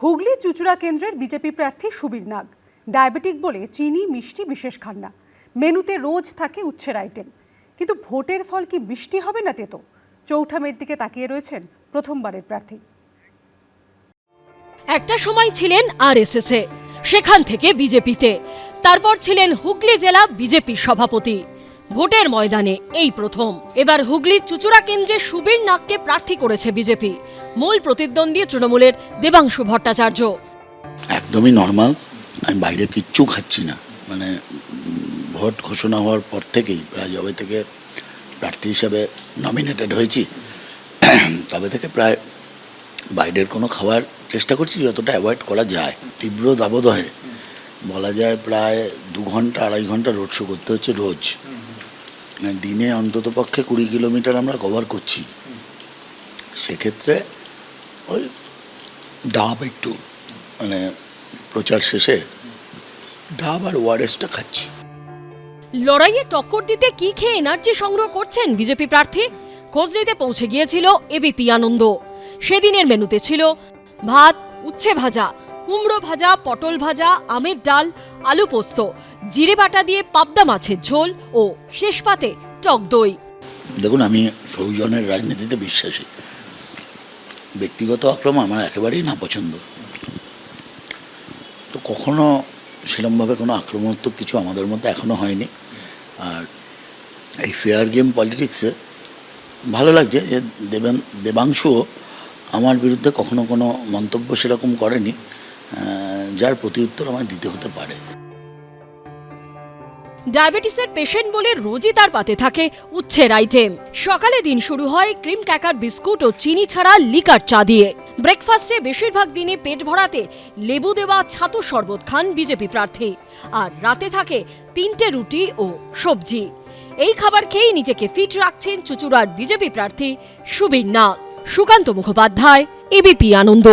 হুগলি চুচুড়া কেন্দ্রের বিজেপি প্রার্থী সুবীর নাগ ডায়াবেটিক বলে চিনি মিষ্টি বিশেষ খান না। মেনুতে রোজ থাকে উচ্ছের আইটেম। কিন্তু ভোটের ফল কি মিষ্টি হবে না তেতো? চৌঠা মের দিকে তাকিয়ে রয়েছেন প্রথমবারের প্রার্থী। একটা সময় ছিলেন আরএসএস এ, সেখান থেকে বিজেপিতে, তারপর ছিলেন হুগলি জেলা বিজেপি সভাপতি। ভোটের ময়দানে এই প্রথম। এবার হুগলির চুচুড়া কেন্দ্রে সুবীর নাগকে প্রার্থী করেছে বিজেপি। মূল প্রতিদ্বন্দ্বী তৃণমূলের দেবাংশু ভট্টাচার্য। একদমই নর্মাল, আমি বাইরে কিচ্ছু খাচ্ছি না। মানে ভোট ঘোষণা হওয়ার পর থেকেই, প্রায় যবে থেকে প্রার্থী হিসাবে নমিনেটেড হয়েছি, তবে থেকে প্রায় বাইরের কোনো খাবার চেষ্টা করছি যতটা অ্যাভয়েড করা যায়। তীব্র দাবদাহে বলা যায় প্রায় 2 ঘন্টা 2.5 ঘন্টা রোড শো করতে হচ্ছে রোজ। দিনে অন্তত পক্ষে 20 কিলোমিটার আমরা কভার করছি। সেক্ষেত্রে ওই ডাব একটু মানে প্রচার শেষে ডাব আর ওয়ারেসটা খাচ্ছি। লড়াইয়ে টক্কর দিতে কি খেয়ে এনার্জি সংগ্রহ করছেন বিজেপি প্রার্থী? খোঁজ নিতে পৌঁছে গিয়েছিল এবিপি আনন্দ। সেদিনের মেনুতে ছিল ভাত, উচ্ছে ভাজা, কুমড়ো ভাজা, পটল ভাজা, আমের ডাল, আলু পোস্ত, জিরে বাটা দিয়ে পাবদা মাছের ঝোল ও শেষ পাতে টক দই। দেখুন, আমি সৌজন্যের রাজনীতিতে বিশ্বাসী। ব্যক্তিগত আক্রমণ আমার একেবারেই না পছন্দ। তো কখনো সেরমভাবে কোনো আক্রমণাত্মক কিছু আমাদের মধ্যে এখনও হয়নি। আর এই ফেয়ার গেম পলিটিক্সে ভালো লাগছে যে দেবাংশুও আমার বিরুদ্ধে কখনো কোনো মন্তব্য সেরকম করেনি, যার প্রতিউত্তর আমায় দিতে হতে পারে। ডায়াবেটিসের পেশেন্ট বলে রোজই তার পাতে থাকে উচ্ছের আইটেম। সকালে দিন শুরু হয় ক্রিম ক্র্যাকার বিস্কুট ও চিনি ছাড়া লিকার চা দিয়ে। ব্রেকফাস্টে বেশিরভাগ দিনই পেট ভরাতে লেবু দেওয়া ছাতু শরবত খান বিজেপি প্রার্থী। আর রাতে থাকে 3টে রুটি ও সবজি। এই খাবার খেয়েই নিজেকে ফিট রাখছেন চুচুড়ার বিজেপি প্রার্থী সুবীর নাগ। সুকান্ত মুখোপাধ্যায়, এবিপি আনন্দ।